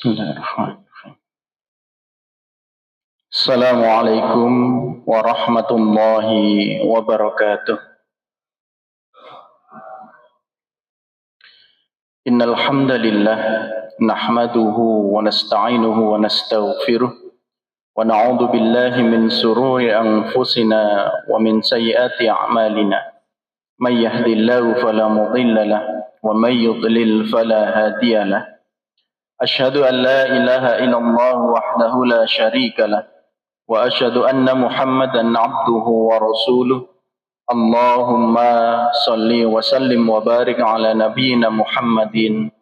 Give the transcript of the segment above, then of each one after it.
Bismillahirrahmanirrahim. Assalamualaikum warahmatullahi wabarakatuh. Innal hamdalillah nahmaduhu wa nasta'inuhu wa nastaghfiruh wa na'udzu billahi min shururi anfusina wa min sayyiati a'malina. May yahdihillahu fala mudilla lahu wa may yudlil fala hadiya lahu. Asyhadu an la ilaha illallah wahdahu la syarika lah wa asyhadu anna Muhammadan abduhu wa rasuluh. Allahumma salli wa sallim wa barik ala nabiyyina Muhammadin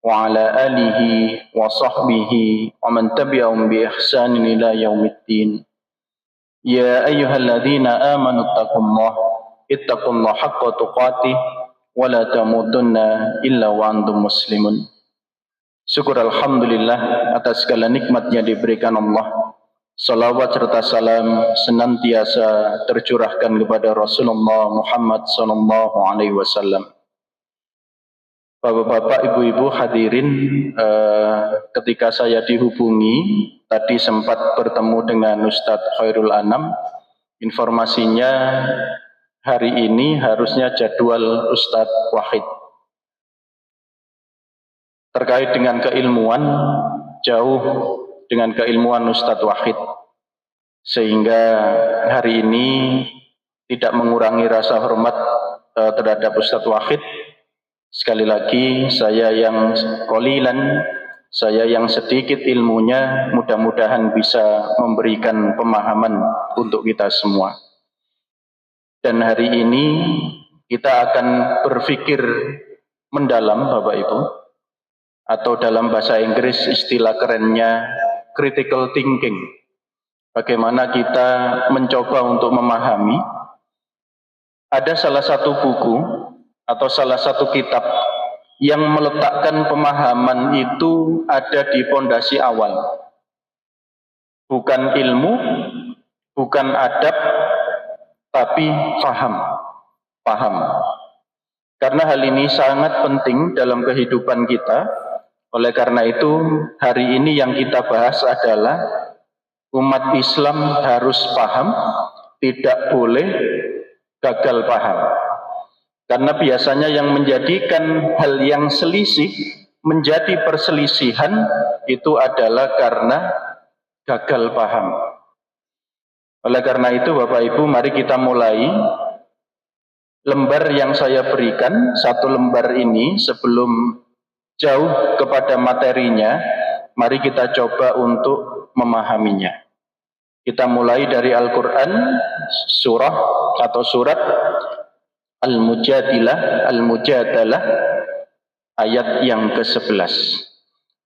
wa ala alihi wa sahbihi wa man tabi'ahum bi ihsanin ila yaumiddin. Ya ayyuhalladzina amanu ittaqullaha haqqa tuqatih wa la tamutunna illa wa antum muslimun. Syukur alhamdulillah atas segala nikmat yang diberikan Allah. Salawat serta salam senantiasa tercurahkan kepada Rasulullah Muhammad sallallahu alaihi wasallam. Bapak-bapak, ibu-ibu hadirin, ketika saya dihubungi tadi sempat bertemu dengan Ustadz Khairul Anam. Informasinya hari ini harusnya jadwal Ustadz Wahid. Terkait dengan keilmuan, jauh dengan keilmuan Ustadz Wahid, sehingga hari ini tidak mengurangi rasa hormat terhadap Ustadz Wahid. Sekali lagi, saya yang qalilan, saya yang sedikit ilmunya, mudah-mudahan bisa memberikan pemahaman untuk kita semua. Dan hari ini kita akan berpikir mendalam, Bapak Ibu, atau dalam bahasa Inggris istilah kerennya critical thinking. Bagaimana kita mencoba untuk memahami. Ada salah satu buku atau salah satu kitab yang meletakkan pemahaman itu ada di pondasi awal. Bukan ilmu, bukan adab, tapi paham. Karena hal ini sangat penting dalam kehidupan kita. Oleh karena itu, hari ini yang kita bahas adalah umat Islam harus paham, tidak boleh gagal paham. Karena biasanya yang menjadikan hal yang selisih menjadi perselisihan itu adalah karena gagal paham. Oleh karena itu, Bapak Ibu, mari kita mulai. Lembar yang saya berikan, satu lembar ini, sebelum jauh kepada materinya, mari kita coba untuk memahaminya. Kita mulai dari Al-Quran, surah atau surat Al-Mujadilah, ayat yang ke-11.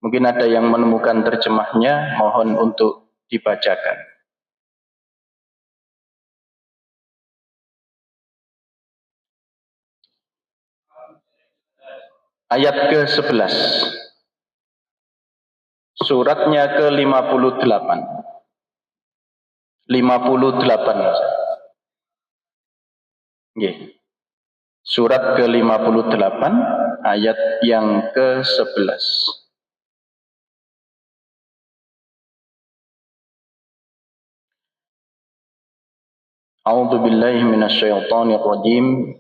Mungkin ada yang menemukan terjemahnya, mohon untuk dibacakan. Ayat ke-11. Suratnya ke-58. 58. Nggih. Surat ke-58 ayat yang ke-11. A'udzu billahi minasyaitonir rajim.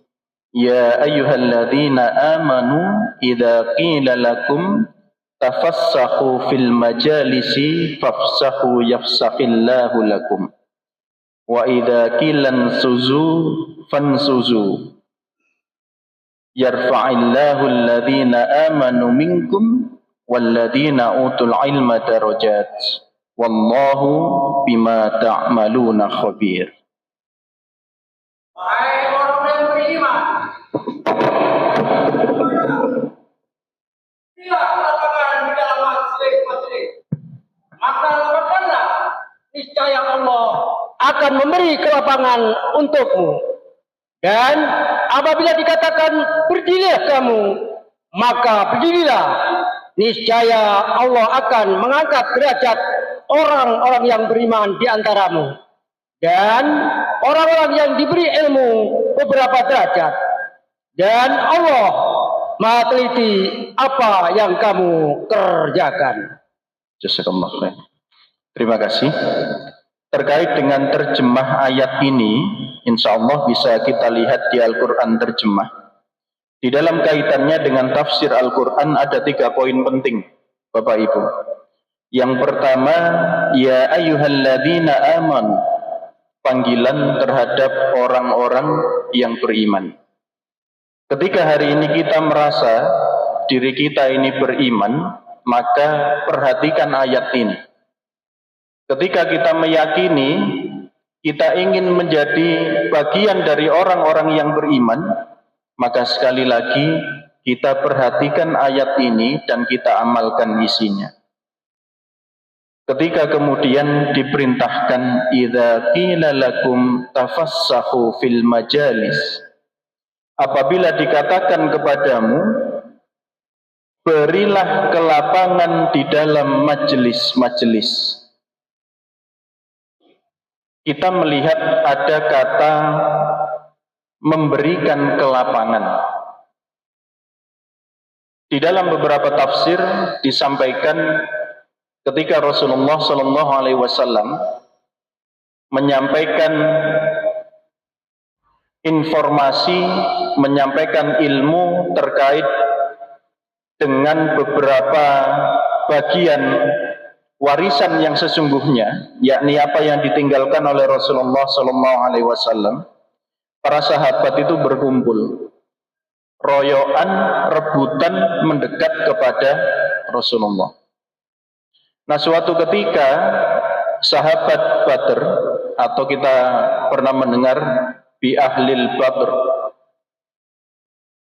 Ya ayyuhalladzina amanu idza qila lakum tafassahu fil majalisi fafsahu yafsahillahu lakum wa idza qila ansuzu fansuzu yarfa'illahu alladzina amanu minkum walladzina utul ilma darajat wallahu bima ta'maluna khabir. Niscaya Allah akan memberi kelapangan untukmu. Dan apabila dikatakan berdirilah kamu, maka berdirilah. Niscaya Allah akan mengangkat derajat orang-orang yang beriman di antaramu. Dan orang-orang yang diberi ilmu beberapa derajat. Dan Allah Maha teliti apa yang kamu kerjakan. Jazakallah khair. Terima kasih. Terkait dengan terjemah ayat ini, insya Allah bisa kita lihat di Al-Quran terjemah. Di dalam kaitannya dengan tafsir Al-Quran ada 3 poin penting, Bapak Ibu. Yang pertama, ya ayyuhalladzina amanu, panggilan terhadap orang-orang yang beriman. Ketika hari ini kita merasa diri kita ini beriman, maka perhatikan ayat ini. Ketika kita meyakini kita ingin menjadi bagian dari orang-orang yang beriman, maka sekali lagi kita perhatikan ayat ini dan kita amalkan isinya. Ketika kemudian diperintahkan idza qila lakum tafassahu fil majalis, apabila dikatakan kepadamu berilah kelapangan di dalam majelis-majelis. Kita melihat ada kata memberikan kelapangan. Di dalam beberapa tafsir disampaikan ketika Rasulullah SAW menyampaikan informasi, menyampaikan ilmu terkait dengan beberapa bagian warisan yang sesungguhnya, yakni apa yang ditinggalkan oleh Rasulullah SAW. Para sahabat itu berkumpul, royoan, rebutan mendekat kepada Rasulullah. Nah, suatu ketika sahabat Badr, atau kita pernah mendengar bi ahlil Badr,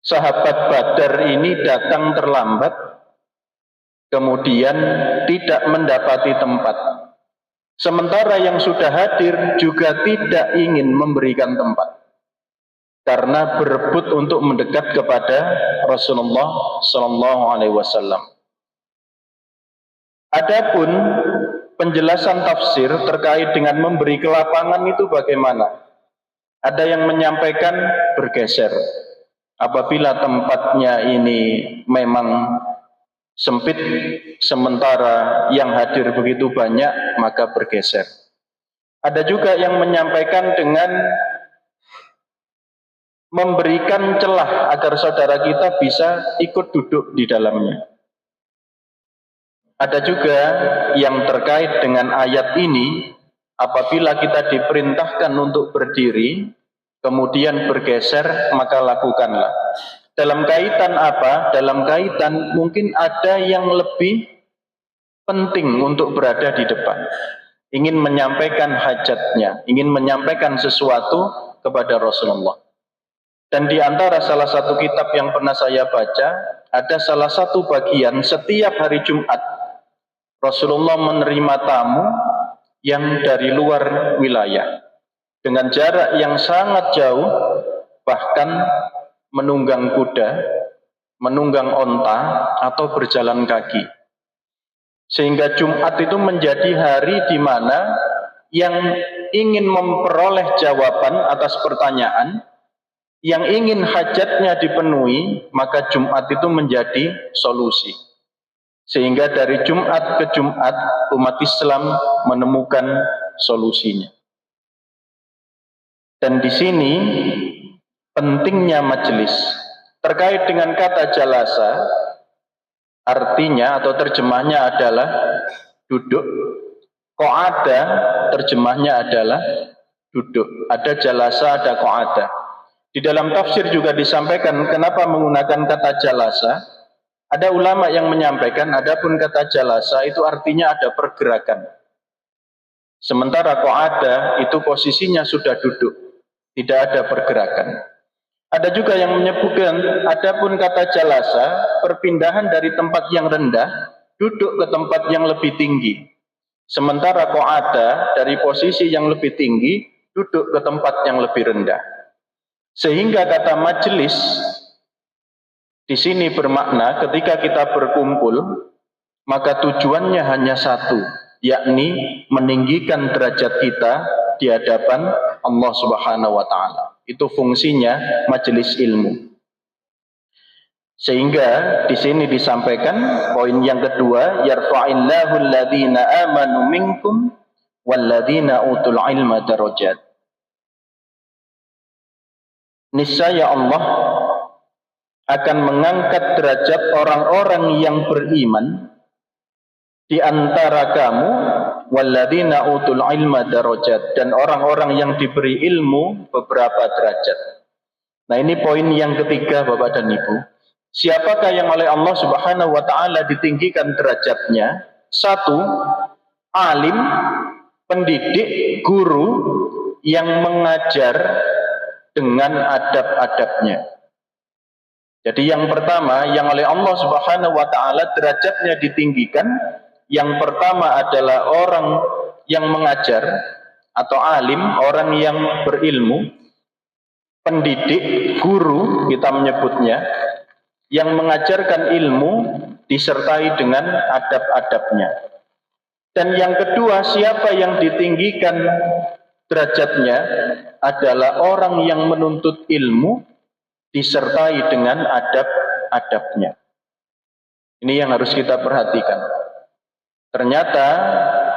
sahabat Badar ini datang terlambat, kemudian tidak mendapati tempat. Sementara yang sudah hadir juga tidak ingin memberikan tempat, karena berebut untuk mendekat kepada Rasulullah SAW. Adapun penjelasan tafsir terkait dengan memberi kelapangan itu bagaimana? Ada yang menyampaikan bergeser. Apabila tempatnya ini memang sempit, sementara yang hadir begitu banyak, maka bergeser. Ada juga yang menyampaikan dengan memberikan celah agar saudara kita bisa ikut duduk di dalamnya. Ada juga yang terkait dengan ayat ini, apabila kita diperintahkan untuk berdiri, kemudian bergeser, maka lakukanlah. Dalam kaitan apa? Dalam kaitan mungkin ada yang lebih penting untuk berada di depan. Ingin menyampaikan hajatnya, ingin menyampaikan sesuatu kepada Rasulullah. Dan di antara salah satu kitab yang pernah saya baca, ada salah satu bagian setiap hari Jumat Rasulullah menerima tamu yang dari luar wilayah dengan jarak yang sangat jauh, bahkan menunggang kuda, menunggang onta, atau berjalan kaki. Sehingga Jumat itu menjadi hari di mana yang ingin memperoleh jawaban atas pertanyaan, yang ingin hajatnya dipenuhi, maka Jumat itu menjadi solusi. Sehingga dari Jumat ke Jumat umat Islam menemukan solusinya. Dan di sini pentingnya majelis. Terkait dengan kata jalasa, artinya atau terjemahnya adalah duduk. Qa'ada terjemahnya adalah duduk. Ada jalasa, ada qa'ada. Di dalam tafsir juga disampaikan kenapa menggunakan kata jalasa. Ada ulama yang menyampaikan, adapun kata jalasa itu artinya ada pergerakan. Sementara qa'ada itu posisinya sudah duduk, tidak ada pergerakan. Ada juga yang menyebutkan, adapun kata jalasa, perpindahan dari tempat yang rendah, duduk ke tempat yang lebih tinggi. Sementara qa'ada dari posisi yang lebih tinggi, duduk ke tempat yang lebih rendah. Sehingga kata majelis di sini bermakna ketika kita berkumpul, maka tujuannya hanya satu, yakni meninggikan derajat kita di hadapan Allah Subhanahu wa Ta'ala. Itu fungsinya majelis ilmu. Sehingga di sini disampaikan poin yang kedua, yarfa'illahu alladhina amanu minkum walladzina utul ilma darajat. Niscaya Allah akan mengangkat derajat orang-orang yang beriman di antara kamu walladzina utul ilma darajat, dan orang-orang yang diberi ilmu beberapa derajat. Nah, ini poin yang ketiga Bapak dan Ibu. Siapakah yang oleh Allah Subhanahu wa taala ditinggikan derajatnya? Satu, alim, pendidik, guru yang mengajar dengan adab-adabnya. Jadi yang pertama yang oleh Allah Subhanahu wa taala derajatnya ditinggikan, yang pertama adalah orang yang mengajar atau alim, orang yang berilmu, pendidik, guru kita menyebutnya, yang mengajarkan ilmu disertai dengan adab-adabnya. Dan yang kedua, siapa yang ditinggikan derajatnya adalah orang yang menuntut ilmu disertai dengan adab-adabnya. Ini yang harus kita perhatikan. Ternyata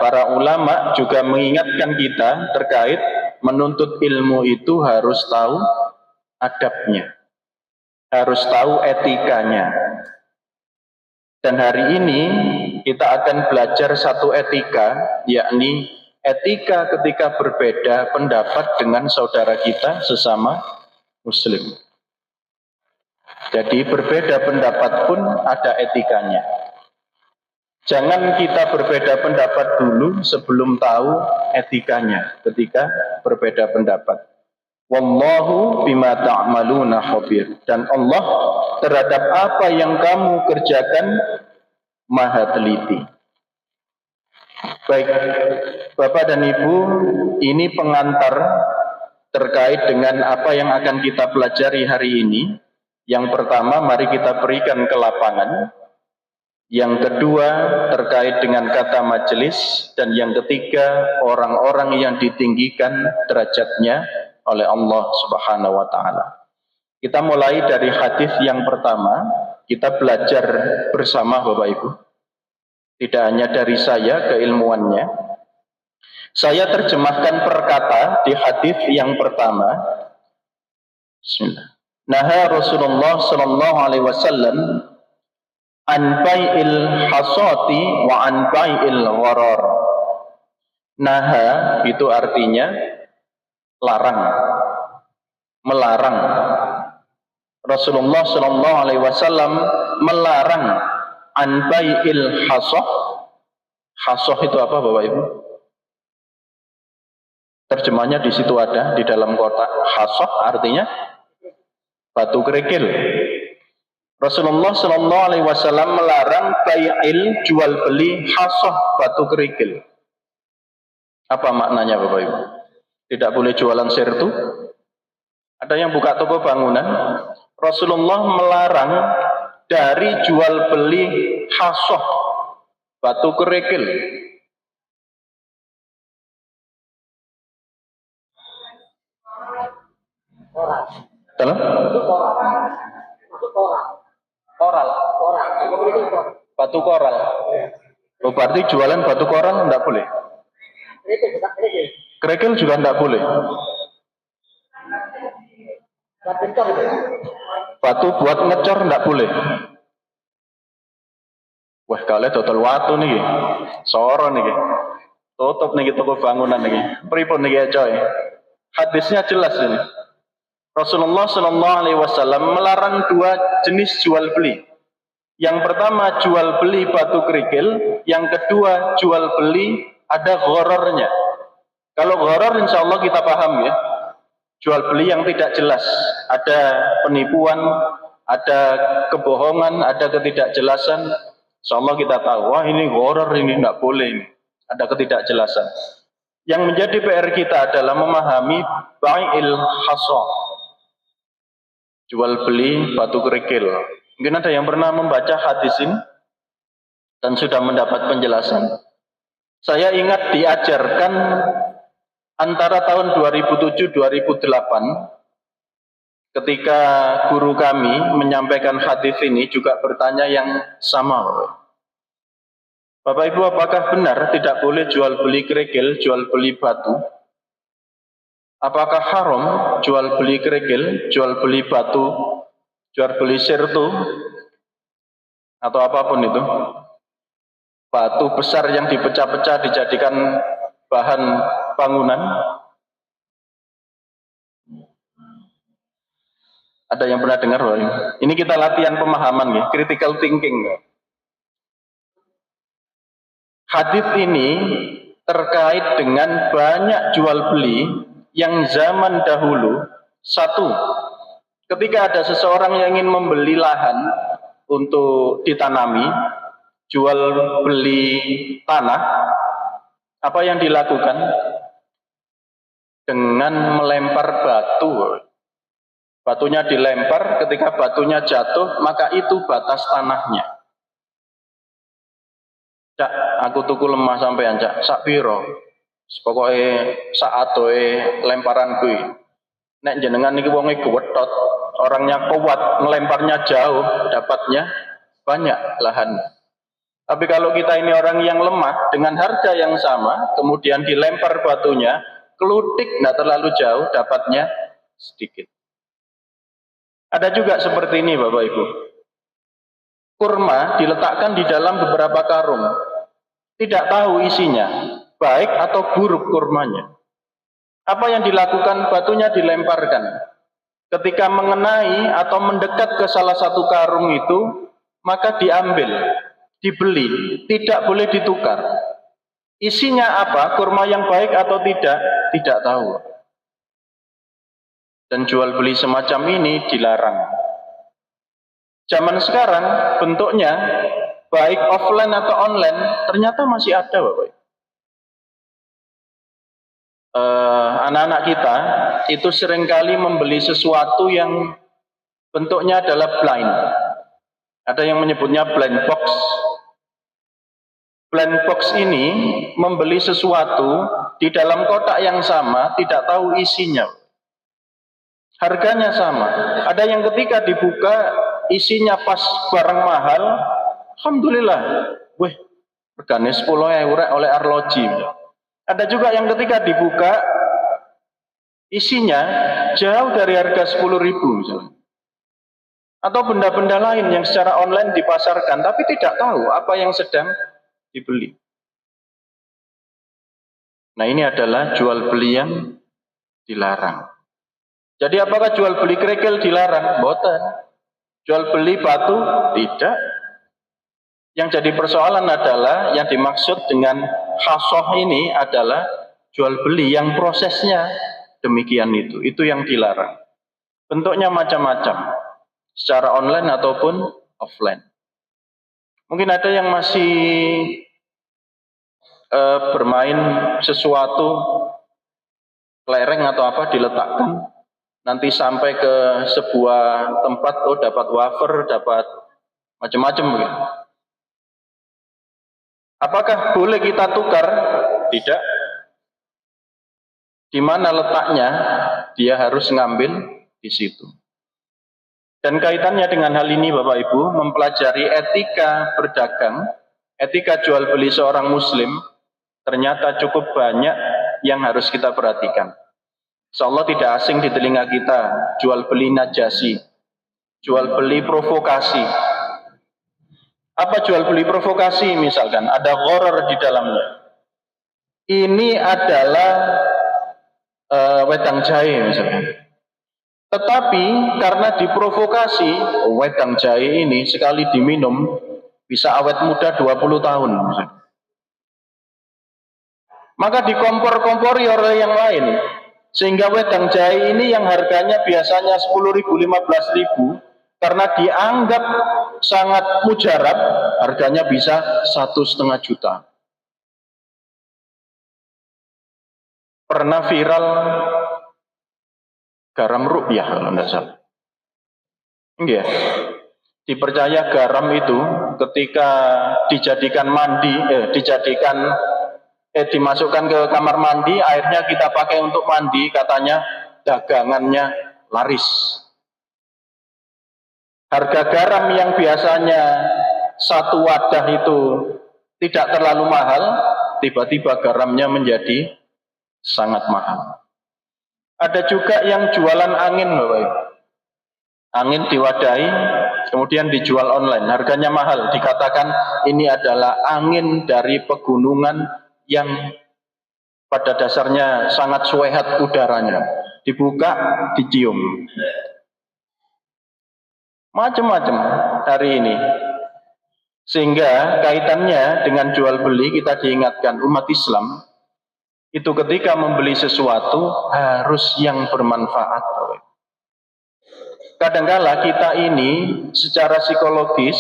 para ulama juga mengingatkan kita terkait menuntut ilmu itu harus tahu adabnya, harus tahu etikanya. Dan hari ini kita akan belajar satu etika, yakni etika ketika berbeda pendapat dengan saudara kita sesama muslim. Jadi berbeda pendapat pun ada etikanya. Jangan kita berbeda pendapat dulu sebelum tahu etikanya ketika berbeda pendapat. Wallahu bima ta'maluna khabir. Dan Allah terhadap apa yang kamu kerjakan maha teliti. Baik, Bapak dan Ibu, ini pengantar terkait dengan apa yang akan kita pelajari hari ini. Yang pertama, mari kita berikan ke lapangan. Yang kedua, terkait dengan kata majelis. Dan yang ketiga, orang-orang yang ditinggikan derajatnya oleh Allah Subhanahu wa taala. Kita mulai dari hadis yang pertama, kita belajar bersama Bapak Ibu. Tidak hanya dari saya keilmuannya. Saya terjemahkan perkata di hadis yang pertama. Bismillah. Naha Rasulullah sallallahu alaihi wasallam an bai'il hasati wa an bai'il gharar. Naha itu artinya larang, melarang. Rasulullah sallallahu alaihi wasallam melarang an bai'il hasah. Hasah itu apa Bapak Ibu? Terjemahnya di situ ada di dalam kotak. Hasah artinya batu kerikil. Rasulullah sallallahu alaihi wasallam melarang bai'il, jual beli, hasah, batu kerikil. Apa maknanya Bapak Ibu? Tidak boleh jualan sertu. Ada yang buka toko bangunan. Rasulullah melarang dari jual beli hasah, batu kerikil. Betul? Koral. Batu koral. Oh, berarti jualan batu koral enggak boleh? Kerikil juga enggak boleh. Batu buat ngecor enggak boleh. Wah, kalian total watu nih. Soro nih. Tutup nih toko bangunan nih. Pripun nih coy. Hadisnya jelas ini. Rasulullah sallallahu alaihi wasallam melarang dua jenis jual beli. Yang pertama jual beli batu kerikil, yang kedua jual beli ada ghorornya. Kalau ghoror insya Allah kita paham ya. Jual beli yang tidak jelas, ada penipuan, ada kebohongan, ada ketidakjelasan. Insya Allah kita tahu, wah ini ghoror, ini tidak boleh, ada ketidakjelasan. Yang menjadi PR kita adalah memahami bai'il hasah, jual beli batu kerikil. Mungkin ada yang pernah membaca hadis ini dan sudah mendapat penjelasan. Saya ingat diajarkan antara tahun 2007-2008 ketika guru kami menyampaikan hadis ini juga bertanya yang sama. Bapak Ibu, apakah benar tidak boleh jual beli kerikil, jual beli batu? Apakah haram jual beli kerikil, jual beli batu, jual beli sirtu, atau apapun itu? Batu besar yang dipecah-pecah dijadikan bahan bangunan. Ada yang pernah dengar? Ini kita latihan pemahaman ya, critical thinking. Hadis ini terkait dengan banyak jual beli yang zaman dahulu. Satu, ketika ada seseorang yang ingin membeli lahan untuk ditanami, jual beli tanah, apa yang dilakukan? Dengan melempar batu. Batunya dilempar, ketika batunya jatuh, maka itu batas tanahnya. Cak, aku tuku lemah sampean, Cak. Sak piro? Pokoke sak adohe lemparan kuwi. Nek jenengan niki wonge gwetot, orangnya kuat, ngelemparnya jauh, dapatnya banyak lahan. Tapi kalau kita ini orang yang lemah, dengan harga yang sama, kemudian dilempar batunya, kelutik nggak terlalu jauh, dapatnya sedikit. Ada juga seperti ini Bapak Ibu. Kurma diletakkan di dalam beberapa karung. Tidak tahu isinya, baik atau buruk kurmanya. Apa yang dilakukan? Batunya dilemparkan. Ketika mengenai atau mendekat ke salah satu karung itu, maka diambil, dibeli, tidak boleh ditukar. Isinya apa? Kurma yang baik atau tidak? Tidak tahu. Dan jual beli semacam ini dilarang. Zaman sekarang bentuknya baik offline atau online ternyata masih ada Bapak. Anak-anak kita itu seringkali membeli sesuatu yang bentuknya adalah blind. Ada yang menyebutnya blind box. Blind box ini membeli sesuatu di dalam kotak yang sama, tidak tahu isinya. Harganya sama. Ada yang ketika dibuka isinya pas barang mahal, alhamdulillah, weh, regane 10.000 oleh arloji. Ada juga yang ketika dibuka isinya jauh dari harga 10.000 misalnya. Atau benda-benda lain yang secara online dipasarkan tapi tidak tahu apa yang sedang dibeli. Nah, ini adalah jual beli yang dilarang. Jadi apakah jual beli kerikil dilarang? Boten. Jual beli batu? Tidak. Yang jadi persoalan adalah yang dimaksud dengan khasoh ini adalah jual beli yang prosesnya demikian itu. Itu yang dilarang. Bentuknya macam-macam. Secara online ataupun offline. Mungkin ada yang masih bermain sesuatu kelereng atau apa diletakkan. Nanti sampai ke sebuah tempat, oh dapat wafer, dapat macam-macam begitu. Apakah boleh kita tukar? Tidak. Di mana letaknya? Dia harus ngambil di situ. Dan kaitannya dengan hal ini Bapak Ibu, mempelajari etika berdagang, etika jual beli seorang muslim, ternyata cukup banyak yang harus kita perhatikan. Insyaallah tidak asing di telinga kita, jual beli najasi, jual beli provokasi. Apa jual beli provokasi misalkan? Ada gharar di dalamnya. Ini adalah wedang jahe misalkan. Tetapi karena diprovokasi, wedang jahe ini sekali diminum bisa awet muda 20 tahun misalkan. Maka dikompor-kompori oleh yang lain. Sehingga wedang jahe ini yang harganya biasanya 10.000, 15.000, karena dianggap sangat mujarab, harganya bisa 1,5 juta. Pernah viral garam rupiah kalau tidak salah. Iya. Dipercaya garam itu ketika dijadikan mandi, dimasukkan ke kamar mandi, airnya kita pakai untuk mandi, katanya dagangannya laris. Harga garam yang biasanya satu wadah itu tidak terlalu mahal, tiba-tiba garamnya menjadi sangat mahal. Ada juga yang jualan angin, Bapak Ibu. Angin diwadahi, kemudian dijual online, harganya mahal. Dikatakan ini adalah angin dari pegunungan yang pada dasarnya sangat sehat udaranya. Dibuka, dicium. Macam-macam hari ini. Sehingga kaitannya dengan jual beli, kita diingatkan umat Islam itu ketika membeli sesuatu harus yang bermanfaat. Kadangkala kita ini secara psikologis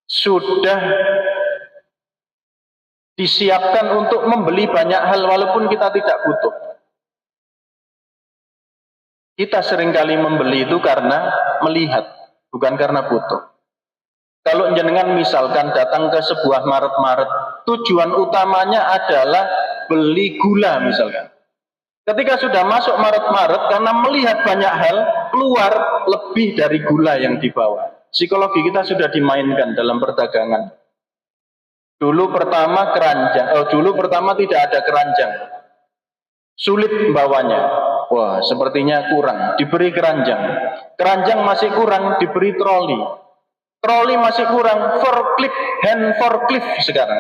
sudah disiapkan untuk membeli banyak hal walaupun kita tidak butuh. Kita seringkali membeli itu karena melihat, bukan karena butuh. Kalau jenengan misalkan datang ke sebuah Maret, tujuan utamanya adalah beli gula misalkan. Ketika sudah masuk Maret, karena melihat banyak hal, keluar lebih dari gula yang dibawa. Psikologi kita sudah dimainkan dalam perdagangan. Dulu pertama tidak ada keranjang. Sulit membawanya. Wah, sepertinya kurang, diberi keranjang. Keranjang masih kurang, diberi troli. Troli masih kurang, hand forklift sekarang.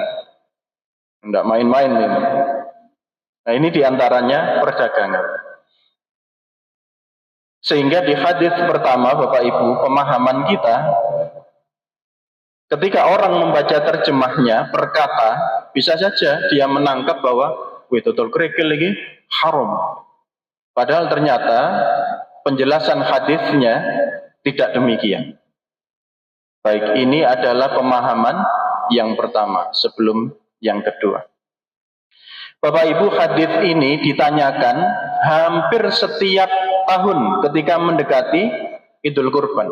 Tidak main-main ini. Nah, ini diantaranya perdagangan. Sehingga di hadis pertama, Bapak Ibu, pemahaman kita, ketika orang membaca terjemahnya, perkata, bisa saja dia menangkap bahwa, wih, total kerikil lagi, haram. Padahal ternyata penjelasan hadisnya tidak demikian. Baik, ini adalah pemahaman yang pertama sebelum yang kedua. Bapak Ibu, hadis ini ditanyakan hampir setiap tahun ketika mendekati Idul Kurban.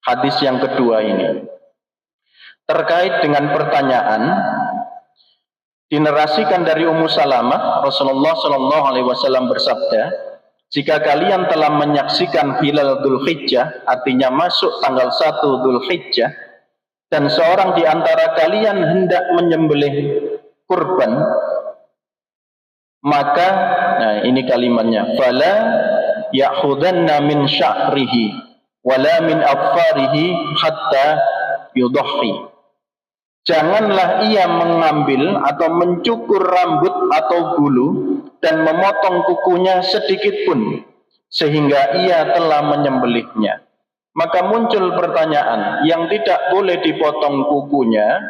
Hadis yang kedua ini terkait dengan pertanyaan dinarasikan dari Ummu Salamah, Rasulullah Shallallahu Alaihi Wasallam bersabda, jika kalian telah menyaksikan hilal Dzulhijjah, artinya masuk tanggal 1 Dzulhijjah, dan seorang di antara kalian hendak menyembelih kurban, maka, nah ini kalimatnya, fala ya'khudanna min sya'rihi wala min afarihi hatta yudhhi. Janganlah ia mengambil atau mencukur rambut atau bulu dan memotong kukunya sedikit pun sehingga ia telah menyembelihnya. Maka muncul pertanyaan, yang tidak boleh dipotong kukunya,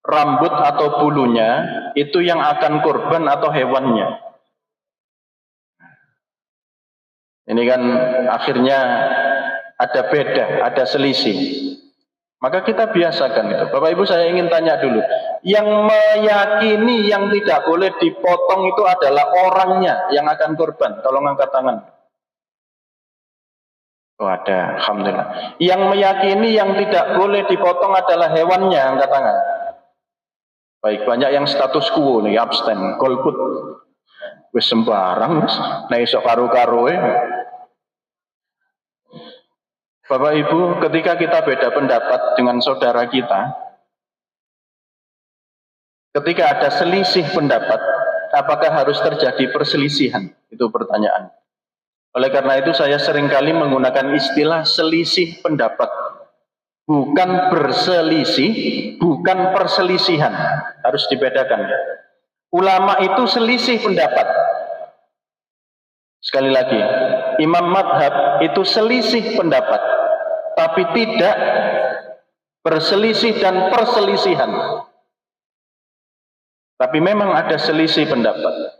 rambut atau bulunya, itu yang akan kurban atau hewannya? Ini kan akhirnya ada beda, ada selisih. Maka kita biasakan itu. Bapak Ibu, saya ingin tanya dulu, yang meyakini yang tidak boleh dipotong itu adalah orangnya yang akan kurban. Tolong angkat tangan. Oh ada, alhamdulillah. Yang meyakini yang tidak boleh dipotong adalah hewannya, angkat tangan. Baik, banyak yang status quo nih, abstain, golput. Wis sembarang, nah esok karo-karo. Bapak Ibu, ketika kita beda pendapat dengan saudara kita, ketika ada selisih pendapat, apakah harus terjadi perselisihan? Itu pertanyaan. Oleh karena itu saya seringkali menggunakan istilah selisih pendapat. Bukan berselisih, bukan perselisihan. Harus dibedakan. Ulama itu selisih pendapat. Sekali lagi, imam madhab itu selisih pendapat, tapi tidak berselisih dan perselisihan. Tapi memang ada selisih pendapat.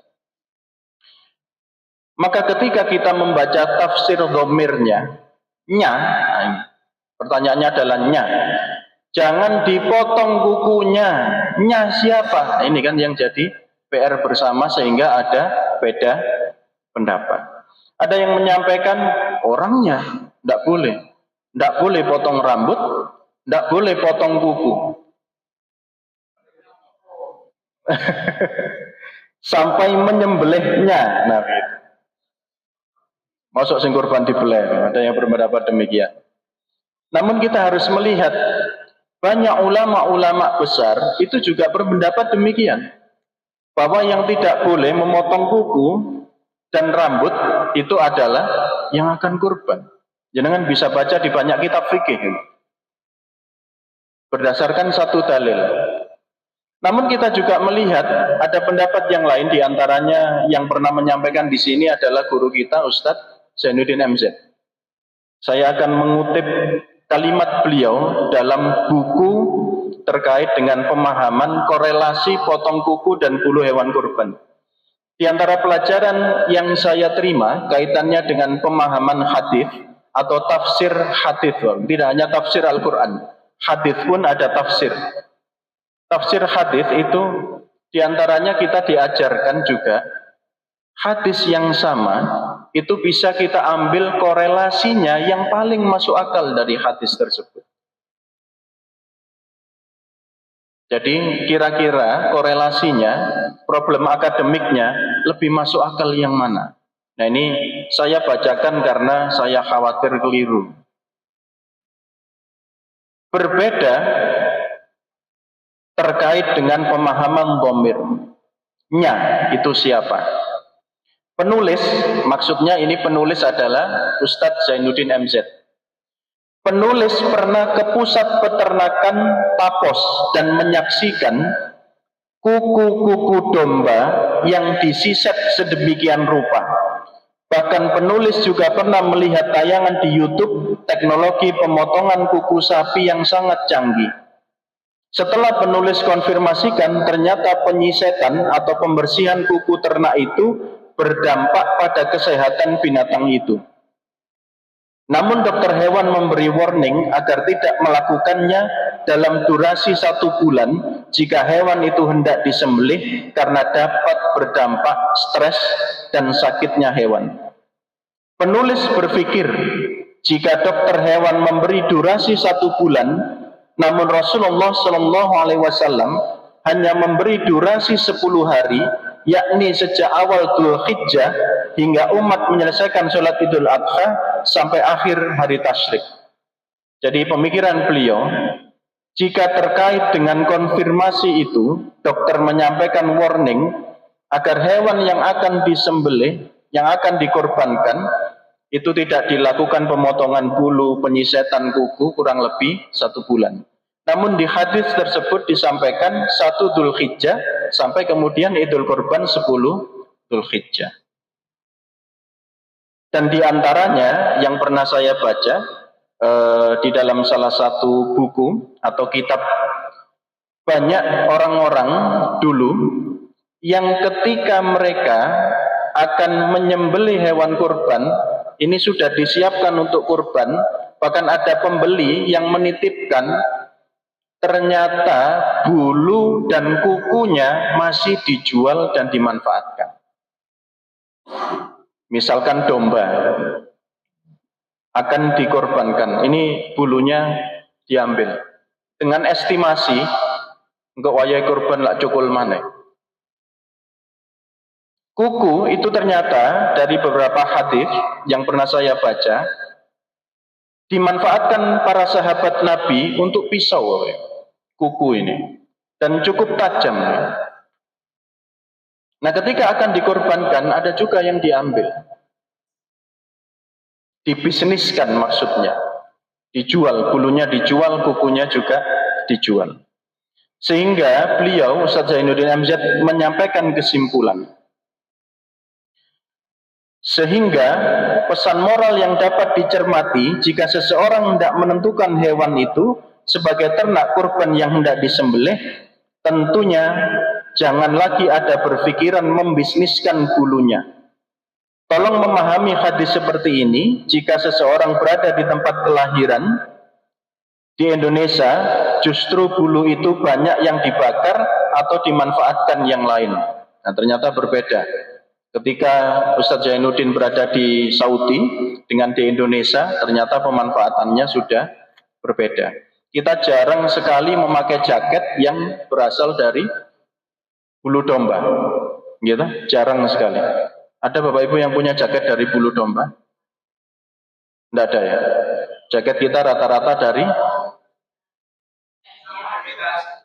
Maka ketika kita membaca tafsir dhamirnya, nya, pertanyaannya adalah nya. Jangan dipotong kukunya. Nya siapa? Ini kan yang jadi PR bersama sehingga ada beda pendapat. Ada yang menyampaikan orangnya tidak boleh. Tidak boleh potong rambut, tidak boleh potong kuku. Sampai menyembelihnya. Nah, gitu. Masuk sing kurban dibeleh. Ada yang berpendapat demikian. Namun kita harus melihat banyak ulama-ulama besar itu juga berpendapat demikian, bahwa yang tidak boleh memotong kuku dan rambut itu adalah yang akan kurban. Jangan bisa baca di banyak kitab fikih berdasarkan satu dalil. Namun kita juga melihat ada pendapat yang lain, diantaranya yang pernah menyampaikan di sini adalah guru kita Ustadz Zainuddin MZ. Saya akan mengutip kalimat beliau dalam buku terkait dengan pemahaman korelasi potong kuku dan bulu hewan kurban. Di antara pelajaran yang saya terima kaitannya dengan pemahaman hadis atau tafsir hadis, tidak hanya tafsir Al-Quran, hadis pun ada tafsir. Tafsir hadis itu diantaranya kita diajarkan juga hadis yang sama itu bisa kita ambil korelasinya yang paling masuk akal dari hadis tersebut. Jadi kira-kira korelasinya, problem akademiknya lebih masuk akal yang mana? Nah ini saya bacakan karena saya khawatir keliru. Berbeda terkait dengan pemahaman dhamir. Nya itu siapa? Penulis, maksudnya ini penulis adalah Ustadz Zainuddin MZ. Penulis pernah ke pusat peternakan Tapos dan menyaksikan kuku-kuku domba yang disiset sedemikian rupa. Bahkan penulis juga pernah melihat tayangan di YouTube teknologi pemotongan kuku sapi yang sangat canggih. Setelah penulis konfirmasikan, ternyata penyisetan atau pembersihan kuku ternak itu berdampak pada kesehatan binatang itu. Namun dokter hewan memberi warning agar tidak melakukannya dalam durasi 1 bulan jika hewan itu hendak disembelih karena dapat berdampak stres dan sakitnya hewan. Penulis berpikir jika dokter hewan memberi durasi 1 bulan, namun Rasulullah SAW hanya memberi durasi 10 hari, yakni sejak awal Dzulhijjah hingga umat menyelesaikan sholat Idul Adha sampai akhir hari tasyrik. Jadi pemikiran beliau, jika terkait dengan konfirmasi itu, dokter menyampaikan warning agar hewan yang akan disembelih, yang akan dikorbankan, itu tidak dilakukan pemotongan bulu, penyisetan kuku kurang lebih 1 bulan. Namun di hadis tersebut disampaikan 1 Dzulhijjah sampai kemudian Idul Kurban 10 Dzulhijjah. Dan di antaranya yang pernah saya baca di dalam salah satu buku atau kitab, banyak orang-orang dulu yang ketika mereka akan menyembelih hewan kurban, ini sudah disiapkan untuk kurban, bahkan ada pembeli yang menitipkan ternyata bulu dan kukunya masih dijual dan dimanfaatkan. Misalkan domba akan dikorbankan, ini bulunya diambil dengan estimasi engko wayahe kurban lak cukul maneh. Kuku itu ternyata dari beberapa hadis yang pernah saya baca dimanfaatkan para sahabat Nabi untuk pisau kuku ini, dan cukup tajam. Nah ketika akan dikorbankan ada juga yang diambil, dibisniskan, maksudnya dijual, bulunya dijual, kukunya juga dijual. Sehingga beliau Ustadz Zainuddin MZ menyampaikan kesimpulan, sehingga pesan moral yang dapat dicermati jika seseorang hendak menentukan hewan itu sebagai ternak kurban yang hendak disembelih, tentunya jangan lagi ada berpikiran membisniskan bulunya. Tolong memahami hadis seperti ini jika seseorang berada di tempat kelahiran di Indonesia, justru bulu itu banyak yang dibakar atau dimanfaatkan yang lain. Nah ternyata berbeda. Ketika Ustadz Zainuddin berada di Saudi dengan di Indonesia, ternyata pemanfaatannya sudah berbeda. Kita jarang sekali memakai jaket yang berasal dari bulu domba, gitu, jarang sekali. Ada Bapak Ibu yang punya jaket dari bulu domba? Tidak ada ya? Jaket kita rata-rata dari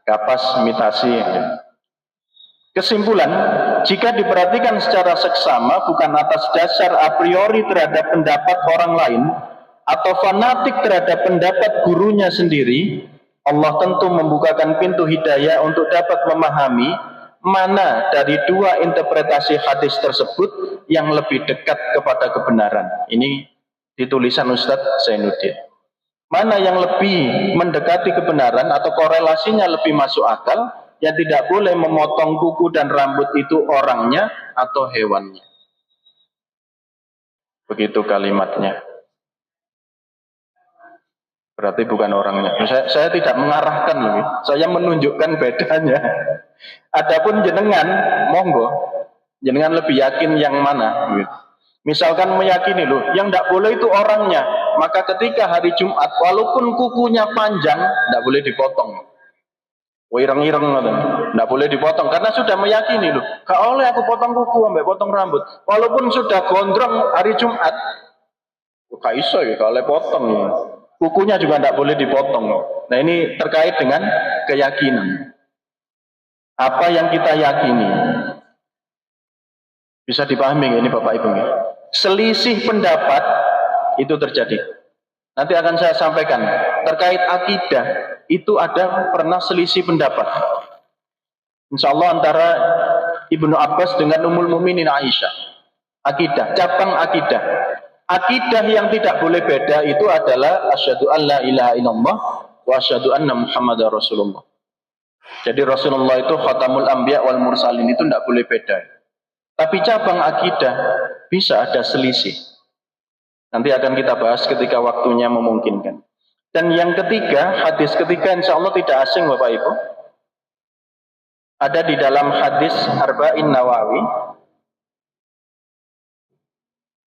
kapas imitasi. Kesimpulan, jika diperhatikan secara seksama bukan atas dasar a priori terhadap pendapat orang lain atau fanatik terhadap pendapat gurunya sendiri, Allah tentu membukakan pintu hidayah untuk dapat memahami mana dari dua interpretasi hadis tersebut yang lebih dekat kepada kebenaran. Ini ditulisan Ustadz Zainuddin. Mana yang lebih mendekati kebenaran atau korelasinya lebih masuk akal, yang tidak boleh memotong kuku dan rambut itu orangnya atau hewannya. Begitu kalimatnya. Berarti bukan orangnya. Saya tidak mengarahkan loh, saya menunjukkan bedanya. Adapun jenengan, monggo, jenengan lebih yakin yang mana? Misalkan meyakini loh, yang tidak boleh itu orangnya, maka ketika hari Jumat, walaupun kukunya panjang, tidak boleh dipotong. Ireng-ireng, tidak boleh dipotong, karena sudah meyakini loh, gak oleh aku potong kuku, sampai potong rambut. Walaupun sudah gondrong hari Jumat, gak iso ya, gak oleh potong ya. Kukunya juga tidak boleh dipotong. Nah ini terkait dengan keyakinan. Apa yang kita yakini bisa dipahami ini Bapak Ibu. Selisih pendapat itu terjadi. Nanti akan saya sampaikan terkait akidah itu ada pernah selisih pendapat. Insya Allah antara Ibnu Abbas dengan Ummul Mukminin Aisyah. Akidah, cabang akidah. Akidah yang tidak boleh beda itu adalah asyhadu an la ilaha illallah wa asyhadu anna Muhammadar Rasulullah. Jadi Rasulullah itu khatamul anbiya wal mursalin, itu tidak boleh beda. Tapi cabang akidah bisa ada selisih. Nanti akan kita bahas ketika waktunya memungkinkan. Dan yang ketiga, hadis ketiga insya Allah tidak asing Bapak Ibu. Ada di dalam hadis Arba'in Nawawi.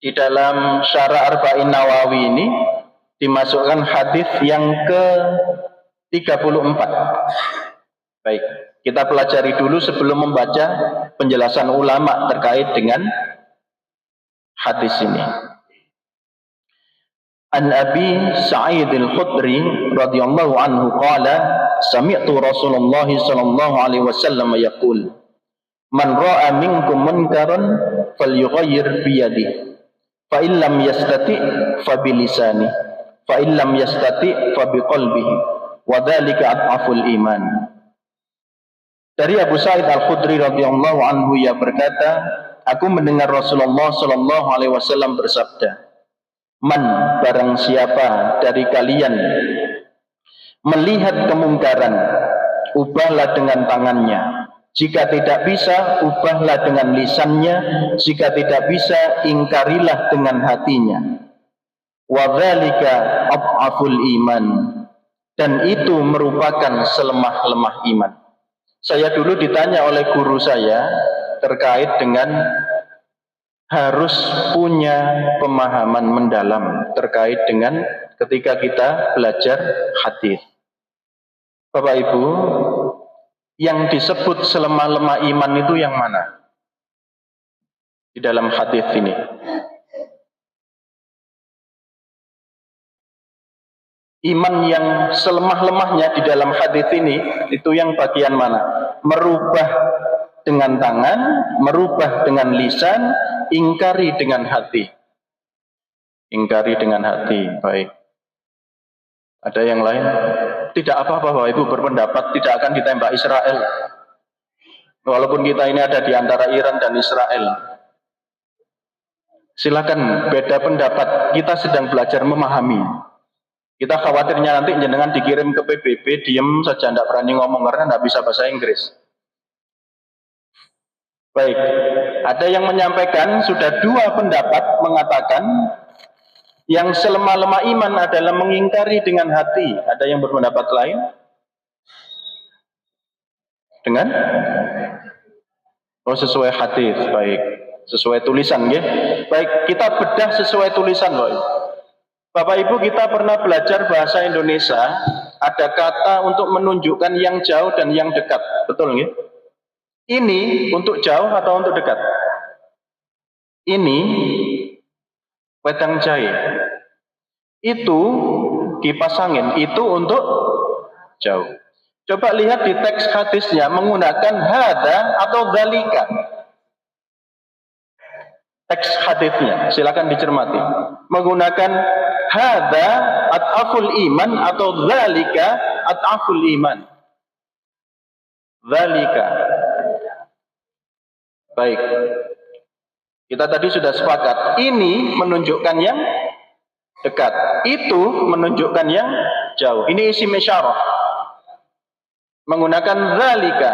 Di dalam Syarah Arba'in Nawawi ini dimasukkan hadis yang ke-34. Baik, kita pelajari dulu sebelum membaca penjelasan ulama terkait dengan hadis ini. An Abi Sa'id Al-Khudri radhiyallahu anhu qala sami'tu Rasulullah sallallahu alaihi wasallam yaqul man ra'a minkum munkaran falyughayyir bi yadihi fa illam yastati fa bilisani fa illam yastati fa biqalbihi wa dzalika adhaful iman. Dari Abu Sa'id Al-Khudri radhiyallahu anhu ia berkata, aku mendengar Rasulullah sallallahu alaihi wasallam bersabda, man barang siapa dari kalian melihat kemungkaran, ubahlah dengan tangannya. Jika tidak bisa, ubahlah dengan lisannya. Jika tidak bisa, ingkarilah dengan hatinya. Wa dzalika adhaful iman. Dan itu merupakan selemah-lemah iman. Saya dulu ditanya oleh guru saya terkait dengan harus punya pemahaman mendalam terkait dengan ketika kita belajar hadis. Bapak Ibu, yang disebut selemah-lemah iman itu yang mana? Di dalam hadis ini. Iman yang selemah-lemahnya di dalam hadis ini, itu yang bagian mana? Merubah dengan tangan, merubah dengan lisan, ingkari dengan hati. Ingkari dengan hati, baik. Ada yang lain? Tidak apa-apa Bapak Ibu berpendapat tidak akan ditembak Israel. Walaupun kita ini ada di antara Iran dan Israel. Silakan beda pendapat, kita sedang belajar memahami. Kita khawatirnya nanti jenengan dikirim ke PBB, diem saja, tidak berani ngomong karena tidak bisa bahasa Inggris. Baik, ada yang menyampaikan sudah dua pendapat mengatakan yang selemah-lemah iman adalah mengingkari dengan hati. Ada yang berpendapat lain? Dengan? Oh, sesuai hadis, baik. Sesuai tulisan, ya. Baik, kita bedah sesuai tulisan, loh. Bapak Ibu, kita pernah belajar bahasa Indonesia, ada kata untuk menunjukkan yang jauh dan yang dekat, betul nggih? Ini untuk jauh atau untuk dekat? Ini wedang jahe. Itu kipas angin itu untuk jauh. Coba lihat di teks hadisnya menggunakan hada atau dzalika. Teks hadisnya silakan dicermati. Menggunakan hada at'aful iman atau dzalika at'aful iman. Dzalika. Baik. Kita tadi sudah sepakat, ini menunjukkan yang dekat, itu menunjukkan yang jauh. Ini isim isyarah. Menggunakan dzalika.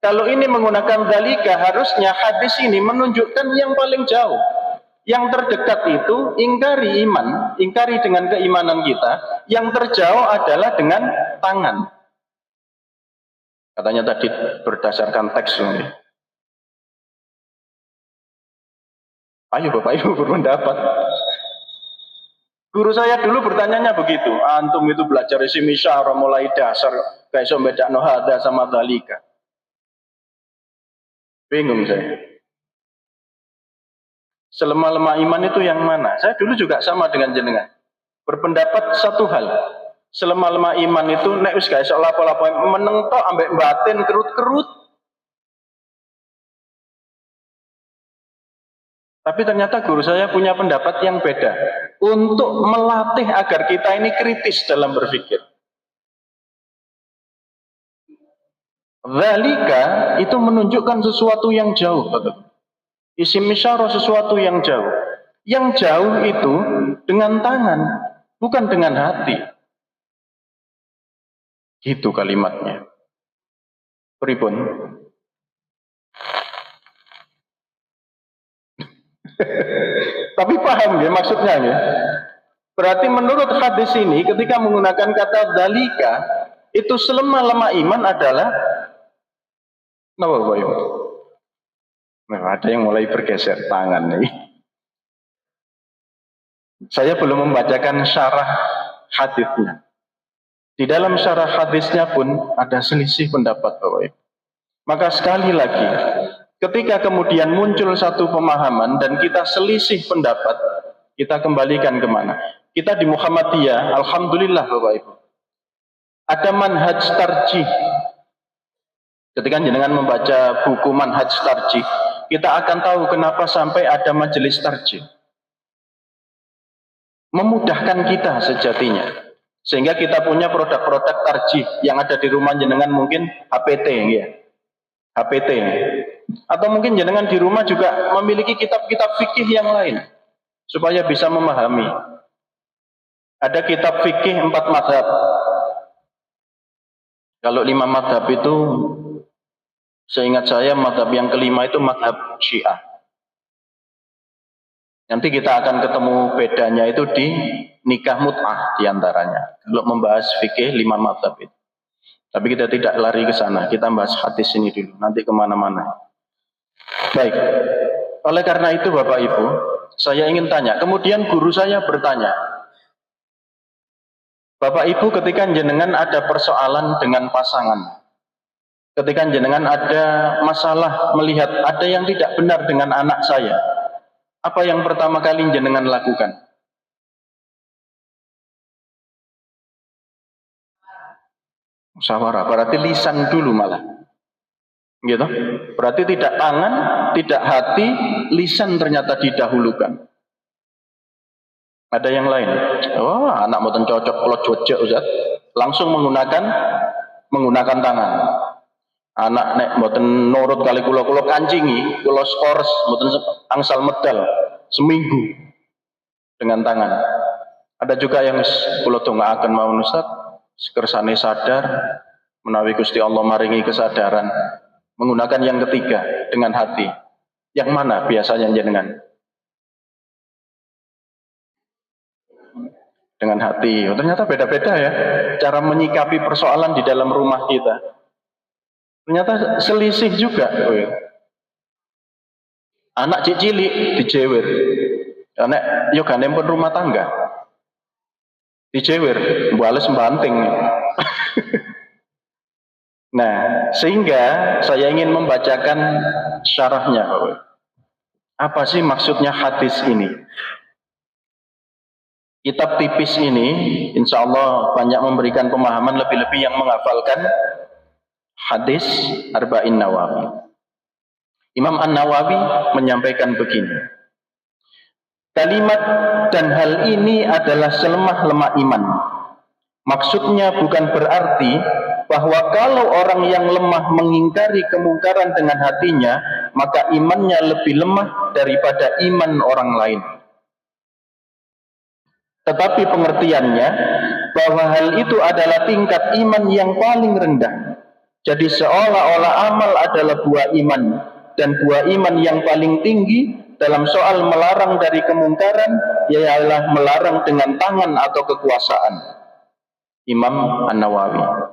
Kalau ini menggunakan dzalika, harusnya hadis ini menunjukkan yang paling jauh. Yang terdekat itu ingkari iman, ingkari dengan keimanan kita. Yang terjauh adalah dengan tangan. Katanya tadi berdasarkan teks ini. Ayo Bapak Ibu berpendapat. Guru saya dulu bertanyanya begitu. Antum itu belajar isim isyarah mulai dasar kayak iso bedakno hada sama dzalika. Bingung saya. Selemah-lemah iman itu yang mana? Saya dulu juga sama dengan jenengan. Berpendapat satu hal. Selemah-lemah iman itu nek wis gak iso lapo-lapo meneng tok ambek batin kerut-kerut. Tapi ternyata guru saya punya pendapat yang beda. Untuk melatih agar kita ini kritis dalam berpikir. Dzalika itu menunjukkan sesuatu yang jauh. Isim isyarah sesuatu yang jauh. Yang jauh itu dengan tangan, bukan dengan hati. Gitu kalimatnya. Pripun? Tapi paham ya maksudnya ya. Berarti menurut hadis ini ketika menggunakan kata dzalika itu selemah-lemah iman adalah napa Bapak? Nah, ada yang mulai bergeser tangan nih. Saya belum membacakan syarah hadisnya. Di dalam syarah hadisnya pun ada selisih pendapat Bapak Ibu. Maka sekali lagi ketika kemudian muncul satu pemahaman dan kita selisih pendapat, kita kembalikan kemana? Kita di Muhammadiyah, alhamdulillah Bapak Ibu, ada manhaj tarjih. Ketika jenengan membaca buku manhaj tarjih, kita akan tahu kenapa sampai ada majelis tarjih. Memudahkan kita sejatinya. Sehingga kita punya produk-produk tarjih yang ada di rumah jenengan mungkin HPT ya. HPT. Atau mungkin jenengan di rumah juga memiliki kitab-kitab fikih yang lain supaya bisa memahami. Ada kitab fikih 4 mazhab. Kalau 5 mazhab itu, seingat saya mazhab yang kelima itu mazhab Syiah. Nanti kita akan ketemu bedanya itu di nikah mut'ah diantaranya. Kalau membahas fikih 5 mazhab itu. Tapi kita tidak lari ke sana. Kita bahas hadis ini dulu. Nanti kemana-mana. Baik. Oleh karena itu Bapak Ibu, saya ingin tanya. Kemudian guru saya bertanya. Bapak Ibu ketika jenengan ada persoalan dengan pasangan. Ketika jenengan ada masalah melihat ada yang tidak benar dengan anak saya. Apa yang pertama kali jenengan lakukan? Musyawarah, berarti lisan dulu malah. Gitu. Berarti tidak tangan, tidak hati, lisan ternyata didahulukan. Ada yang lain. Oh, anak mboten cocok kalau jojok Ustaz. Langsung menggunakan tangan. Anak nek mboten nurut kali kula kancingi, kula skors mboten angsal medal seminggu dengan tangan. Ada juga yang kula dongaaken mawon Ustaz. Sekersane sadar menawi Gusti Allah maringi kesadaran menggunakan yang ketiga dengan hati. Yang mana biasanya jenengan? Dengan hati. Oh, ternyata beda-beda ya cara menyikapi persoalan di dalam rumah kita. Ternyata selisih juga. Oh ya. Anak cilik dijewer. Anak yo gandeng pun rumah tangga. Dijewer, bales banting. Nah, sehingga saya ingin membacakan syarahnya. Apa sih maksudnya hadis ini? Kitab tipis ini insya Allah banyak memberikan pemahaman, lebih-lebih yang menghafalkan hadis Arba'in Nawawi. Imam An-Nawawi menyampaikan begini, kalimat dan hal ini adalah selemah-lemah iman. Maksudnya bukan berarti bahwa kalau orang yang lemah mengingkari kemungkaran dengan hatinya, maka imannya lebih lemah daripada iman orang lain. Tetapi pengertiannya bahwa hal itu adalah tingkat iman yang paling rendah. Jadi seolah-olah amal adalah buah iman, dan buah iman yang paling tinggi dalam soal melarang dari kemungkaran ialah melarang dengan tangan atau kekuasaan. Imam An-Nawawi,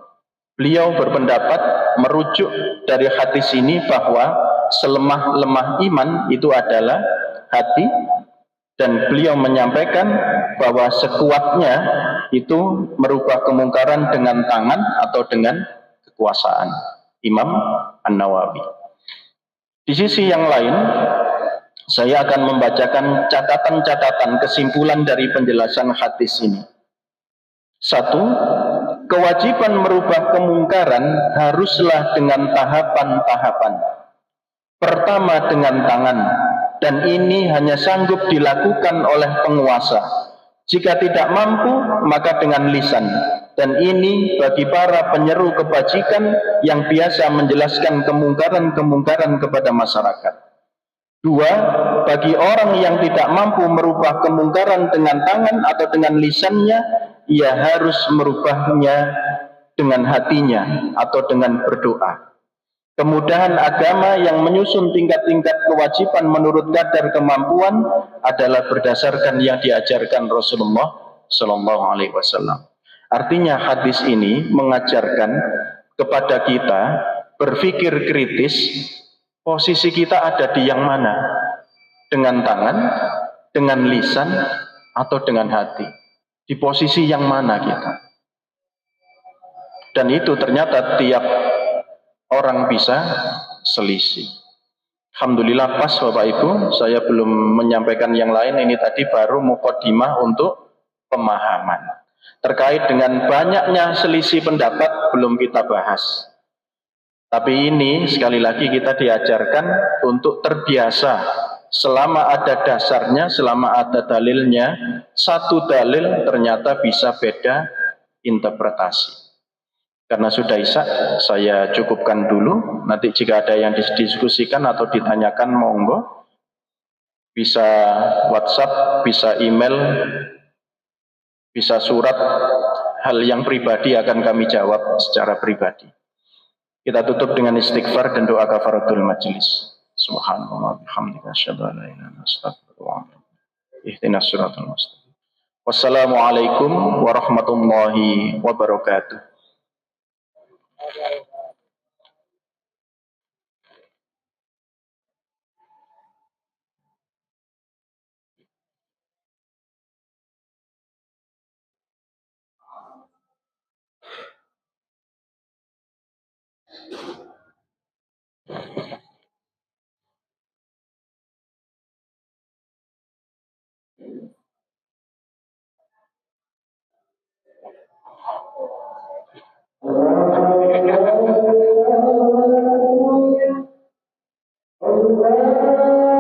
beliau berpendapat merujuk dari hadis ini bahwa selemah-lemah iman itu adalah hati, dan beliau menyampaikan bahwa sekuatnya itu merubah kemungkaran dengan tangan atau dengan kekuasaan. Imam An-Nawawi. Di sisi yang lain, saya akan membacakan catatan-catatan kesimpulan dari penjelasan hadis ini. 1. Kewajiban merubah kemungkaran haruslah dengan tahapan-tahapan. Pertama dengan tangan, dan ini hanya sanggup dilakukan oleh penguasa. Jika tidak mampu, maka dengan lisan. Dan ini bagi para penyeru kebajikan yang biasa menjelaskan kemungkaran-kemungkaran kepada masyarakat. 2. Bagi orang yang tidak mampu merubah kemungkaran dengan tangan atau dengan lisannya, ia harus merubahnya dengan hatinya atau dengan berdoa. Kemudahan agama yang menyusun tingkat-tingkat kewajiban menurut kadar kemampuan adalah berdasarkan yang diajarkan Rasulullah Sallallahu Alaihi Wasallam. Artinya hadis ini mengajarkan kepada kita berpikir kritis, posisi kita ada di yang mana, dengan tangan, dengan lisan, atau dengan hati. Di posisi yang mana kita? Dan itu ternyata tiap orang bisa selisih. Alhamdulillah pas Bapak Ibu, saya belum menyampaikan yang lain, ini tadi baru mukadimah untuk pemahaman. Terkait dengan banyaknya selisih pendapat belum kita bahas. Tapi ini sekali lagi kita diajarkan untuk terbiasa. Selama ada dasarnya, selama ada dalilnya, satu dalil ternyata bisa beda interpretasi. Karena sudah Isya, saya cukupkan dulu. Nanti jika ada yang didiskusikan atau ditanyakan, monggo. Bisa WhatsApp, bisa email, bisa surat. Hal yang pribadi akan kami jawab secara pribadi. Kita tutup dengan istighfar dan doa kafaratul majlis. Subhanallah bihamdika asyhadu an la ilaha illa anta astaghfiruka wa atubu ilaik. Ihdinas siratal mustaqim. Wassalamualaikum warahmatullahi wabarakatuh. Allah